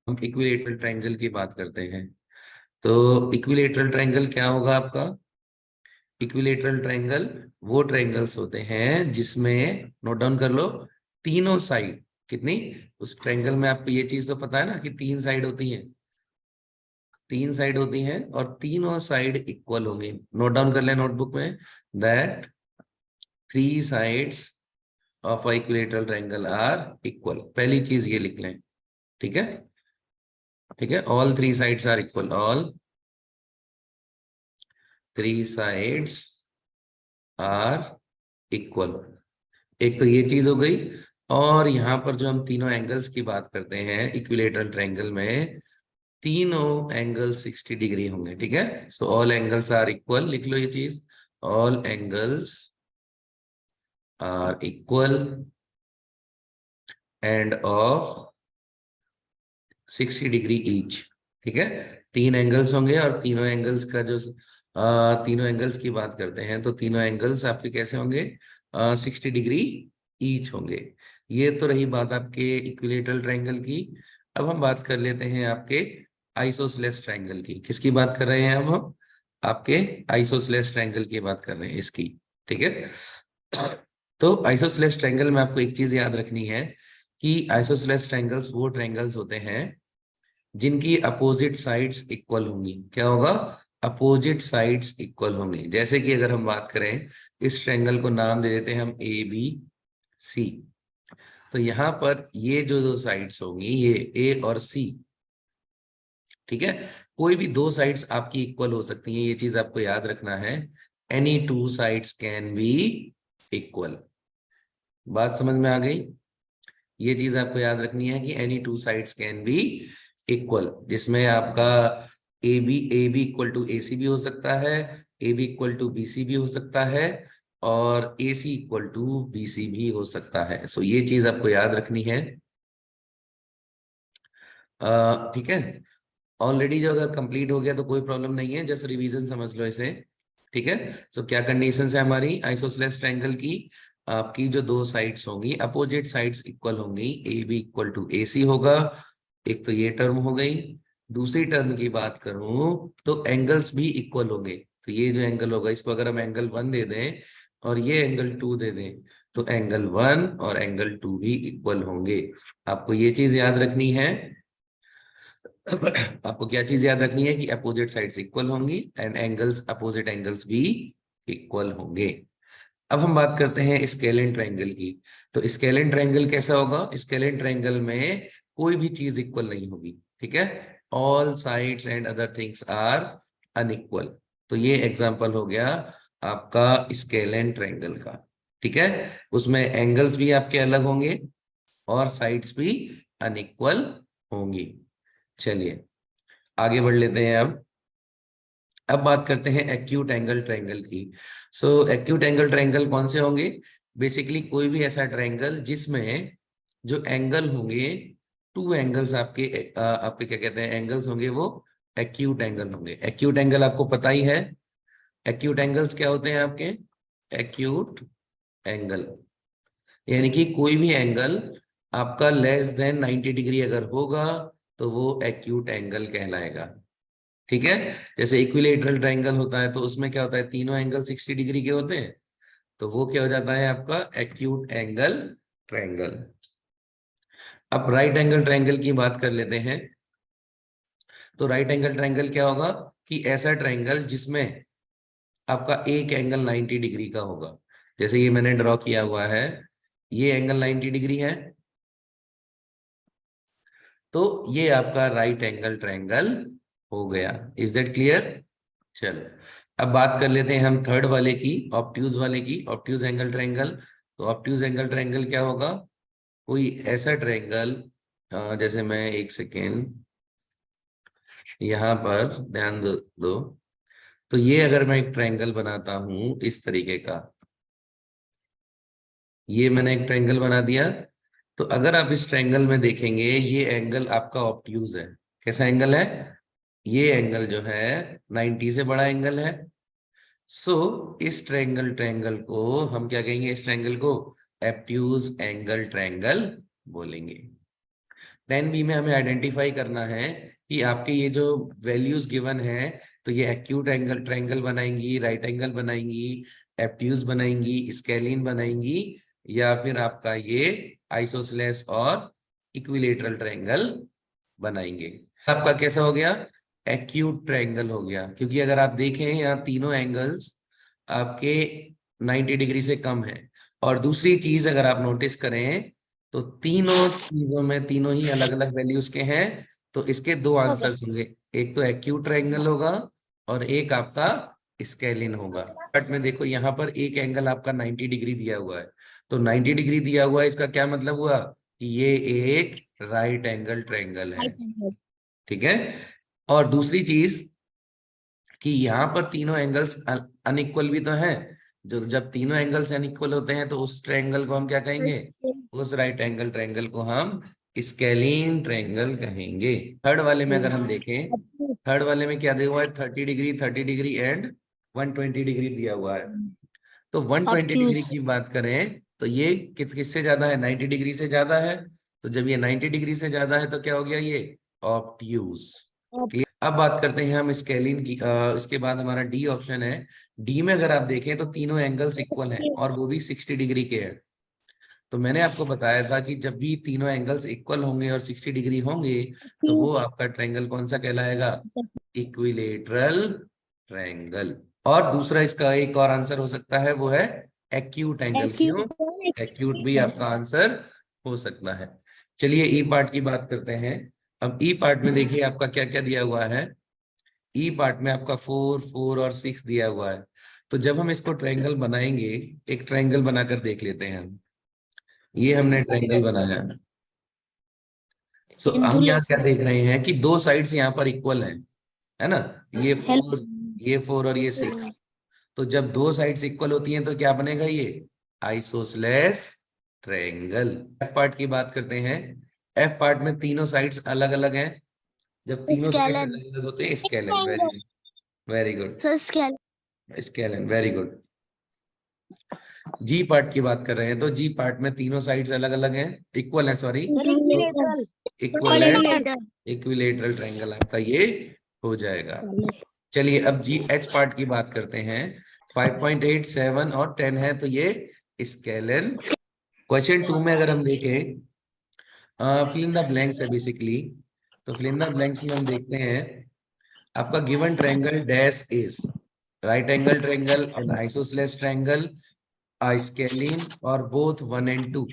हम equilateral triangle की बात करते हैं। तो इक्विलेटरल ट्रायंगल क्या होगा आपका? इक्विलेटरल ट्रायंगल वो ट्रायंगल्स होते हैं जिसमें, नोट डाउन कर लो, तीनों साइड कितनी, उस ट्रायंगल में आपको ये चीज तो पता है ना कि तीन साइड होती हैं, तीन साइड होती हैं और तीनों साइड इक्वल होंगी। नोट डाउन कर ले नोटबुक में, that three sides of equilateral triangle are equal. पहली चीज ये लिख लें, ठीक है? ठीक है, all three sides are equal, all three sides are equal. एक तो ये चीज हो गई। और यहाँ पर जो हम तीनों एंगल्स की बात करते हैं इक्विलेटरल ट्रायंगल में, तीनों एंगल 60 डिग्री होंगे, ठीक है? So all angles are equal, लिख लो ये चीज, all angles are equal and of 60 degree each, ठीक है? तीन एंगल्स होंगे और तीनों एंगल्स का जो तीनों एंगल्स की बात करते हैं तो तीनों एंगल्स आपके कैसे होंगे? 60 डिग्री ईच होंगे। ये तो रही बात आपके इक्विलेटरल ट्रायंगल की। अब हम बात कर लेते हैं आपके आइसोसेलेस ट्रायंगल की। किसकी बात कर रहे हैं अब हम? आपके आइसोसेलेस ट्रायंगल की बात कर रहे हैं इसकी, ठीक है? तो आइसोसेलेस ट्रायंगल में आपको एक चीज याद रखनी है कि आइसोसेलेस ट्रायंगल्स वो ट्रायंगल्स होते हैं जिनकी अपोजिट साइड्स इक्वल होंगी। क्या होगा? अपोजिट साइड्स इक्वल होंगी। जैसे कि अगर हम बात करें, इस ट्रायंगल को नाम दे देते हैं हम ए बी सी। तो यहाँ पर ये जो दो साइड्स होंगी, ये ए और सी, ठीक है? कोई भी दो साइड्स आपकी इक्वल हो सकती हैं, ये चीज आपको याद रखना है। Any two sides can be equal. बात समझ में आ गई? ये चीज आपको याद रखनी है कि any two sides can be equal, जिसमें आपका A B equal to A C भी हो सकता है, A B equal to B C भी हो सकता है, और A C equal to B C भी हो सकता है। सो ये चीज आपको याद रखनी है, ठीक है? ऑलरेडी जो अगर कंप्लीट हो गया तो कोई प्रॉब्लम नहीं है, जस्ट रिवीजन समझ लो इसे, ठीक है? सो क्या कंडीशंस है हमारी आइसोसेलेस ट्रायंगल की? आपकी जो दो साइड्स होंगी, अपोजिट साइड्स इक्वल होंगी, ए बी इक्वल टू ए सी होगा। एक तो ये टर्म हो गई। दूसरी टर्म की बात करूं तो एंगल्स भी इक्वल होंगे। तो ये जो एंगल होगा, इसको अगर हम एंगल 1 दे दें और ये एंगल 2 दे दें, तो एंगल 1 और एंगल 2 भी इक्वल होंगे। आपको ये चीज याद रखनी है। आपको क्या चीज याद रखनी है कि अपोजिट साइड्स इक्वल होंगी एंड एंगल्स, अपोजिट एंगल्स भी इक्वल होंगे। अब हम बात करते हैं स्केलेन ट्रायंगल की। तो स्केलेन ट्रायंगल कैसा होगा? स्केलेन ट्रायंगल में कोई भी चीज इक्वल नहीं होगी, ठीक है? All sides and other things are unequal. तो ये एग्जांपल हो गया आपका स्केलेन ट्रायंगल का, ठीक है? उसमें एंगल्स भी आपके अलग होंगे और साइड्स भी अनइक्वल होंगी। चलिए आगे बढ़ लेते हैं। अब बात करते हैं एक्यूट एंगल ट्रायंगल की। सो एक्यूट एंगल ट्रायंगल कौन से होंगे? बेसिकली कोई भी ऐसा ट्रायंगल जिसमें जो एंगल होंगे, टू एंगल्स आपके आपके क्या कहते हैं, एंगल्स होंगे, वो एक्यूट एंगल होंगे। एक्यूट एंगल आपको पता ही है। एक्यूट एंगल्स क्या होते हैं आपके? एक्यूट एंगल यानी कि कोई भी एंगल आपका लेस देन 90 डिग्री अगर होगा तो वो एक्यूट एंगल कहलाएगा, ठीक है? जैसे इक्विलेटरल ट्रायंगल होता है तो उसमें क्या होता है, तीनों एंगल 60 डिग्री के होते हैं, तो वो क्या हो जाता है आपका एक्यूट एंगल ट्रायंगल। अब राइट एंगल ट्रायंगल की बात कर लेते हैं। तो राइट एंगल ट्रायंगल क्या होगा कि ऐसा ट्रायंगल जिसमें आपका एक एंगल 90 डिग्री का होगा। जैसे ये मैंने ड्रॉ किया हुआ है, ये एंगल 90 डिग्री है, तो ये आपका राइट एंगल ट्रायंगल हो गया। Is that clear? चलो अब बात कर लेते हैं हम थर्ड वाले की, ऑब्ट्यूज वाले की, ऑब्ट्यूज एंगल ट्रायंगल। तो ऑब्ट्यूज एंगल ट्रायंगल क्या होगा? कोई ऐसा ट्रायंगल, जैसे मैं एक सेकेंड यहाँ पर ध्यान दो। तो ये अगर मैं एक ट्रायंगल बनाता हूं इस तरीके का, ये मैंने एक ट्रायंगल बना दिया, तो अगर आप इस ट्रायंगल में देखेंगे ये एंगल आपका ऑब्ट्यूज है। कैसा एंगल है? ये एंगल जो है 90 से बड़ा एंगल है। सो इस ट्रायंगल को हम क्या कहेंगे, इस ट्रायंगल को एब्ट्यूज एंगल ट्रायंगल बोलेंगे। 10B में हमें आइडेंटिफाई करना है कि आपके ये जो वैल्यूज गिवन है, तो ये एक्यूट एंगल ट्रायंगल बनाएंगी, राइट एंगल बनाएंगी, एब्ट्यूज बनाएंगी, स्केलिन बनाएंगी, या फिर आपका ये आइसोसेलेस और इक्विलेटरल ट्रायंगल बनाएंगे। आपका कैसा हो गया, एक्यूट ट्रायंगल हो गया, क्योंकि अगर आप देखें यहाँ तीनों एंगल्स आपके 90 डिग्री से कम है। और दूसरी चीज अगर आप नोटिस करें तो तीनों चीजों में तीनों ही अलग अलग वैल्यूज के हैं, तो इसके दो आंसर्स होंगे, एक तो एक्यूट ट्रायंगल होगा और एक आपका स्केलिन होगा। बट में देखो यहाँ पर एक एंगल आपका 90 डिग्री दिया हुआ है, तो 90 डिग्री दिया हुआ है, इसका क्या मतलब हुआ कि ये एक राइट एंगल ट्रायंगल है। ठीक है। और दूसरी चीज कि यहाँ पर तीनों एंगल्स अनइक्वल भी तो हैं, जो जब तीनों एंगल्स अनइक्वल होते हैं तो उस ट्रायंगल को हम क्या कहेंगे, उस राइट एंगल ट्रायंगल को हम स्केलीन ट्रायंगल कहेंगे। थर्ड वाले में अगर हम देखें, थर्ड वाले में क्या दिया हुआ है, 30 डिग्री 30 डिग्री एंड 120 डिग्री दिया हुआ है। तो 120 डिग्री की बात करें तो ये किससे ज्यादा है, 90 डिग्री से ज्यादा है। तो जब ये 90 डिग्री से ज्यादा है तो क्या हो गया, ये ऑब्ट्यूज। अब बात करते हैं हम स्केलिन की। इसके बाद हमारा डी ऑप्शन है। डी में अगर आप देखें तो तीनों एंगल्स इक्वल हैं और वो भी 60 डिग्री के हैं। तो मैंने आपको बताया था कि जब भी तीनों एंगल्स इक्वल होंगे और 60 डिग्री होंगे तो वो आपका ट्रायंगल कौन सा कहलाएगा, इक्विलेटरल ट्रायंगल। और दूसरा इसका एक और आंसर हो सकता है, वो है एक्यूट एंगल। क्यों, एक्यूट भी आपका आंसर हो सकता है। चलिए ई पार्ट की बात करते हैं। अब ई पार्ट में देखिए आपका क्या क्या दिया हुआ है। ई पार्ट में आपका 4 4 और 6 दिया हुआ है। तो जब हम इसको ट्रायंगल बनाएंगे, एक ट्रायंगल बनाकर देख लेते हैं हम। ये हमने ट्रायंगल बनाया। सो हम यहाँ क्या देख रहे हैं कि दो साइड्स यहाँ पर इक्वल हैं, है ना, ये 4 और ये 6। तो जब दो साइड्स इक्वल होती हैं तो क्या बनेगा, ये आइसोसेलेस ट्रायंगल। एफ पार्ट की बात करते हैं। एफ पार्ट में तीनों साइड्स अलग अलग हैं। जब तीनों साइड्स अलग अलग होते हैं, scalene. Very very good, scalene, very good. जी पार्ट की बात कर रहे हैं तो जी पार्ट में तीनों साइड्स अलग अलग हैं, इक्वल है, सॉरी, इक्वल है, इक्विलेटरल ट्रायंगल आपका ये हो जाएगा। चलिए अब जी एच पार्ट की बात करते हैं। 5.8 7 और 10 है, तो ये स्केलन। क्वेश्चन 2 में अगर हम देखें, फिल इन द ब्लैंक्स है बेसिकली। तो फिल इन द ब्लैंक्स में हम देखते हैं आपका given triangle dash is right angle triangle and isosceles triangle, scalene और बोथ 1 and 2।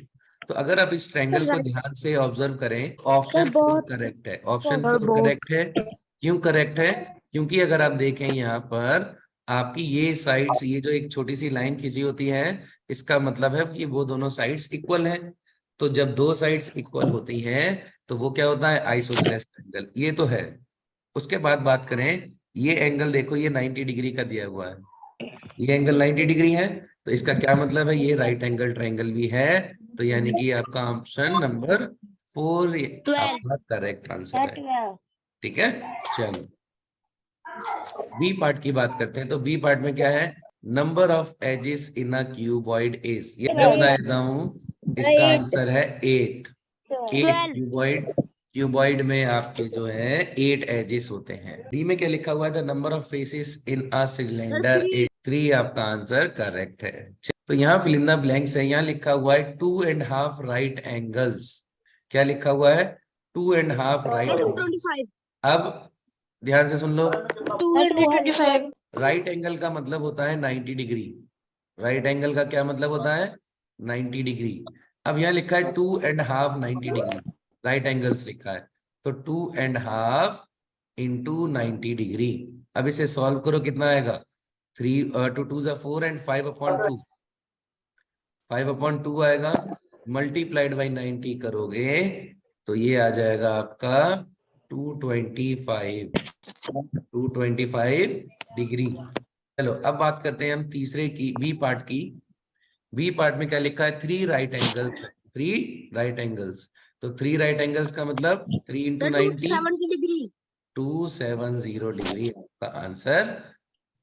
तो अगर आप इस ट्रायंगल को ध्यान से ऑब्जर्व करें, ऑप्शन 4 करेक्ट है, ऑप्शन 4 करेक्ट है। क्यों करेक्ट है, क्योंकि अगर आप देखें यहाँ पर आपकी ये साइड्स, ये जो एक छोटी सी लाइन खींची होती है, इसका मतलब है कि वो दोनों साइड्स इक्वल हैं। तो जब दो साइड्स इक्वल होती हैं तो वो क्या होता है, आइसोसेलेस ट्रायंगल। ये तो है। उसके बाद बात करें, ये एंगल देखो, ये 90 डिग्री का दिया हुआ है, ये एंगल 90 डिग्री है, तो इसका क्या मतलब है, ये राइट एंगल ट्रायंगल भी है। तो यानी कि आपका ऑप्शन नंबर 4 आपका करेक्ट आंसर है। ठीक है। चलो बी पार्ट की बात करते हैं। तो बी पार्ट में क्या है, number of edges in a cuboid is, ये मैं बता देता हूँ, इसका आंसर है 8। 8 क्यूबॉइड, क्यूबॉइड में आपके जो है 8 एजेस होते हैं। डी में क्या लिखा हुआ है, the number of faces in a cylinder is 3। आपका आंसर करेक्ट है। तो यहाँ फिल इन द ब्लैंक्स है, यहाँ लिखा हुआ है 2.5 राइट एंगल्स। क्या लिखा हुआ है, 2.5 राइट एंगल्स। अब ध्यान से सुन लो, 225। राइट एंगल का मतलब होता है 90 डिग्री। राइट एंगल का क्या मतलब होता है, 90 डिग्री। अब यहाँ लिखा है 2.5 90 डिग्री, राइट एंगल्स लिखा है, तो 2.5 इंटू 90 डिग्री। अब इसे सॉल्व करो, कितना आएगा, 3 2 2 जा 4 एंड 5/2, 5/2 आएगा। मल्टीप्लाइड बाई 90 करोगे तो ये आ जाएगा आपका 225 डिग्री। चलो अब बात करते हैं हम तीसरे की, बी पार्ट की। बी पार्ट में क्या लिखा है, 3 राइट एंगल्स, 3 राइट एंगल्स। तो 3 राइट एंगल्स का मतलब 3 इंटू 90, 270 डिग्री आपका आंसर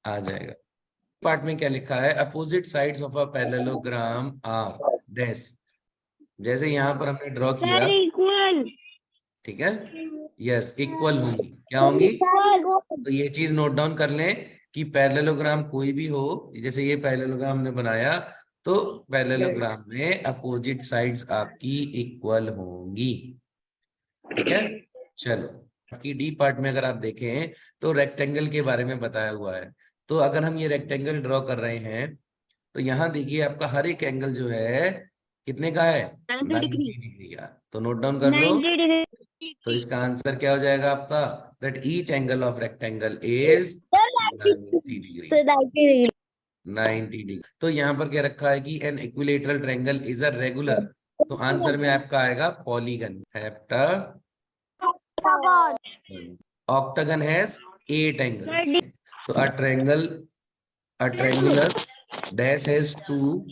आ जाएगा। पार्ट में क्या लिखा है, opposite sides of a parallelogram are dash. जैसे यहाँ पर हमने ड्रॉ किया, इक्वल। ठीक है, यस इक्वल होंगी, क्या होंगी, तो ये चीज नोट डाउन कर लें कि पैरेललोग्राम कोई भी हो, जैसे ये पैरेललोग्राम हमने बनाया, तो पैरेललोग्राम में अपोजिट साइड्स आपकी इक्वल होंगी, ठीक है। चलो, बाकी डी पार्ट में अगर आप देखें तो रेक्टेंगल के बारे में बताया हुआ है। तो अगर हम ये रेक्टेंगल ड्रॉ कर रहे हैं तो यहाँ देखिए आपका हर एक एंगल जो है कितने का है, 90 डिग्री का। तो नोट डाउन कर लो। 90 डिग्री। तो इसका आंसर क्या हो जाएगा आपका, that each angle of rectangle is 90 degree. 90 degree. तो यहाँ पर क्या रखा है कि an equilateral triangle is a regular, तो आंसर में आपका आएगा पॉलीगन। Octagon has 8 angles. तो a triangular dash has two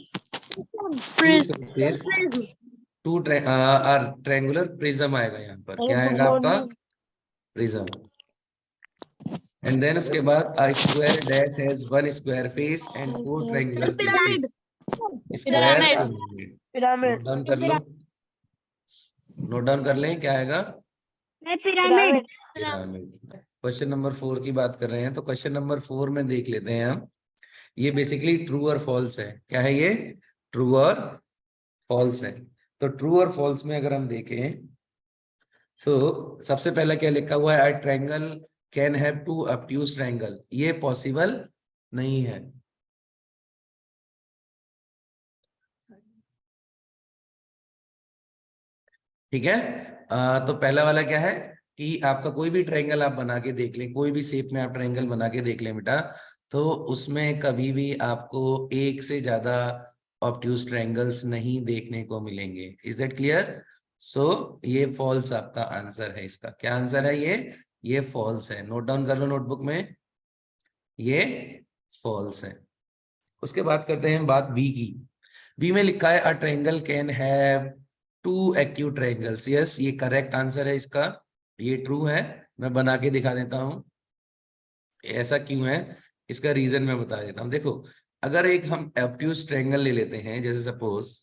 faces, triangular prism आएगा, यहाँ पर क्या आएगा आपका, प्रिज्म। एंड देन उसके बाद a square dash has one square face and 4 triangular faces, square pyramid. Note down कर लो, नोट डाउन कर लें, क्या आएगा, पिरामिड। पिरामिड। क्वेश्चन नंबर 4 की बात कर रहे हैं, तो क्वेश्चन नंबर 4 में देख लेते हैं हम। ये बेसिकली ट्रू और फॉल्स है। क्या है ये, ट्रू और फॉल्स है। तो ट्रू और फॉल्स में अगर हम देखें, सो सबसे पहला क्या लिखा हुआ है, a triangle can have two obtuse triangle, ये पॉसिबल नहीं है। ठीक है, तो पहला वाला क्या है कि आपका कोई भी ट्रायंगल आप बना के देख लें, कोई भी शेप में आप ट्रायंगल बना के देख लें बेटा, तो उसमें कभी भी आपको एक से ज्यादा ऑब्ट्यूज ट्रायंगल्स नहीं देखने को मिलेंगे। Is that clear? सो ये फॉल्स आपका आंसर है। इसका क्या आंसर है, ये फॉल्स है। नोट डाउन कर लो नोटबुक में, ये फॉल्स है। उसके बाद करते हैं बात बी की। बी में लिखा है a triangle can have 2 acute triangles. Yes, ये करेक्ट आंसर है इसका, ये ट्रू है। मैं बना के दिखा देता हूं ऐसा क्यों है, इसका रीजन मैं बता देता हूं। देखो, अगर एक हम ऑब्ट्यूज ट्रायंगल ले लेते हैं, जैसे सपोज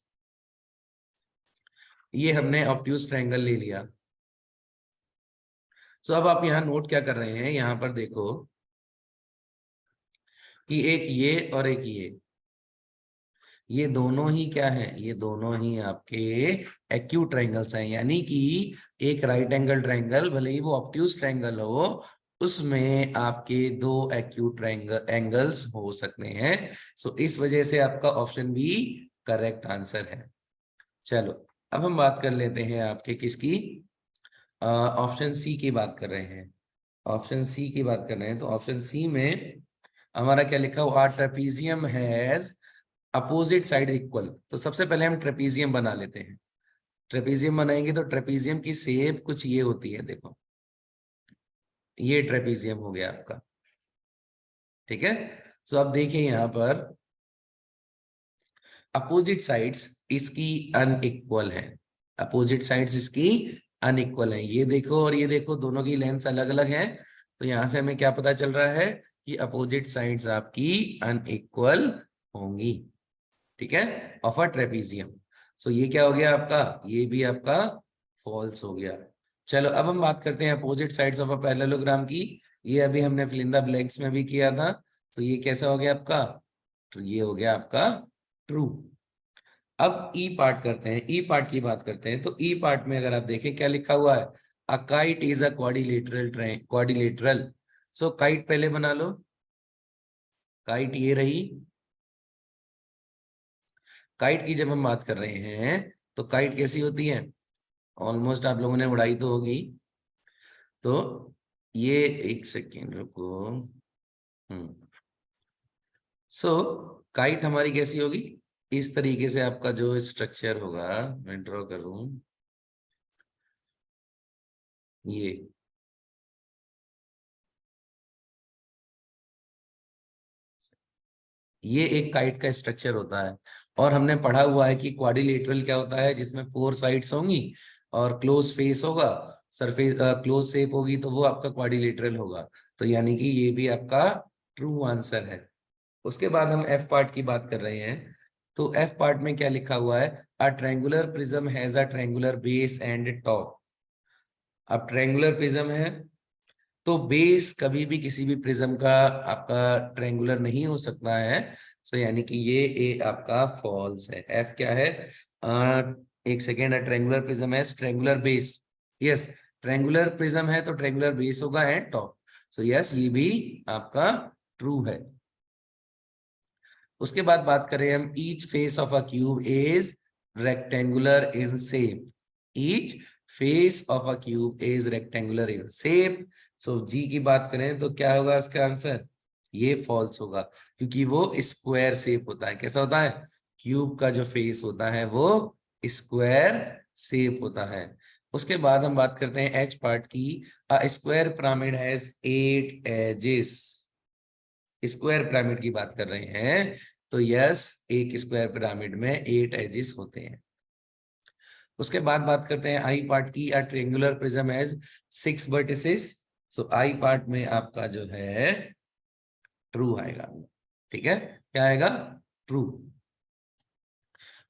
ये हमने ऑब्ट्यूज ट्रायंगल ले लिया, तो अब आप यहाँ नोट क्या कर रहे हैं, यहाँ पर देखो कि एक ये और एक ये दोनों ही क्या है, ये दोनों ही आपके एक्यूट ट्रायंगल्स हैं। यानी कि एक राइट एंगल ट्रायंगल भले ही वो ऑब्ट्यूज ट्रायंगल हो, उसमें आपके 2 एक्यूट ट्रायंगल एंगल्स हो सकते हैं। सो इस वजह से आपका ऑप्शन बी करेक्ट आंसर है। चलो, अब हम बात कर लेते हैं आपके किसकी, ऑप्शन सी की बात कर रहे हैं। ऑप्शन सी की बात कर रहे हैं, तो ऑप्शन सी में हमारा क्या लिखा हुआ, trapezium has opposite side equal. तो सबसे पहले हम ट्रेपीजियम बना लेते हैं। ट्रेपीजियम बनाएंगे तो ट्रेपीजियम की शेप कुछ ये होती है, देखो ये ट्रेपीजियम हो गया आपका। ठीक है, सो अब देखिए यहाँ पर अपोजिट साइड्स इसकी अनइक्वल है, अपोजिट साइड्स इसकी अनइक्वल है। ये देखो और ये देखो, दोनों की लेंथ अलग अलग है। तो यहाँ से हमें क्या पता चल रहा है कि अपोजिट साइड्स आपकी अनइक्वल होंगी। ठीक है, ऑफ अ ट्रेपीजियम। सो ये क्या हो गया आपका, ये भी आपका फॉल्स हो गया। चलो, अब हम बात करते हैं opposite sides of a parallelogram की। ये अभी हमने फिल इन द ब्लैंक्स में भी किया था। तो ये कैसा हो गया आपका, तो ये हो गया आपका ट्रू। अब ई पार्ट करते हैं, ई पार्ट की बात करते हैं। तो ई पार्ट में अगर आप देखें क्या लिखा हुआ है, a kite is a quadrilateral. So kite पहले बना लो, काइट ये रही। काइट की जब हम बात कर रहे हैं तो काइट कैसी होती है, ऑलमोस्ट आप लोगों ने उड़ाई तो होगी। तो ये एक सेकेंड रुको, सो काइट हमारी कैसी होगी, इस तरीके से आपका जो स्ट्रक्चर होगा, मैं ड्रॉ करूं ये एक काइट का स्ट्रक्चर होता है। और हमने पढ़ा हुआ है कि क्वाड्रिलेटरल क्या होता है, जिसमें 4 साइड्स होंगी और क्लोज फेस होगा, सरफेस क्लोज शेप होगी, तो वो आपका क्वाड्रिलेटरल होगा। तो यानी कि ये भी आपका ट्रू आंसर है। उसके बाद हम एफ पार्ट की बात कर रहे हैं। तो एफ पार्ट में क्या लिखा हुआ है, a triangular prism has a triangular base and top. अब ट्रायंगुलर प्रिज्म है तो बेस कभी भी किसी भी प्रिज्म का आपका ट्रायंगुलर नहीं हो सकता है। सो यानी कि ये ए आपका फॉल्स है। एफ क्या है, एक सेकेंड, ट्रायंगुलर प्रिज्म है triangular base. Yes, triangular prism है तो ट्रायंगुलर बेस होगा एंड टॉप। सो यस, ये भी आपका ट्रू है। उसके बाद बात करें हम, each face of a cube is rectangular in shape. Each face of a cube is rectangular in shape. So जी की बात करें तो क्या होगा इसका आंसर, ये फॉल्स होगा, क्योंकि वो स्क्वायर शेप होता है। कैसा होता है, क्यूब का जो फेस होता है वो स्क्वायर शेप होता है। उसके बाद हम बात करते हैं एच पार्ट की। A square pyramid has 8 edges. Square pyramid की बात कर रहे हैं तो यस, एक स्क्वायर पिरामिड में 8 एजेस होते हैं। उसके बाद बात करते हैं आई पार्ट की। A triangular prism has 6 vertices. So I part में आपका जो है ट्रू आएगा। ठीक है, क्या आएगा, ट्रू।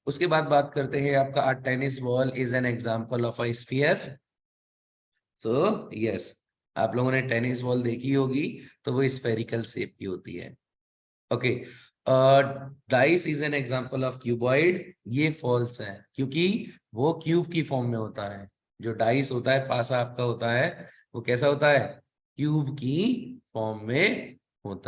उसके बाद बात करते हैं आपका, a tennis ball is an example of a sphere. So yes, आप लोगों ने टेनिस बॉल देखी होगी तो वो स्फेरिकल शेप की होती है। Okay, dice is an example of cuboid. ये फॉल्स है, क्योंकि वो क्यूब की फॉर्म में होता है। जो डाइस होता है, पासा आपका होता है, वो कैसा होता है, क्यूब की फॉर्म में होता है।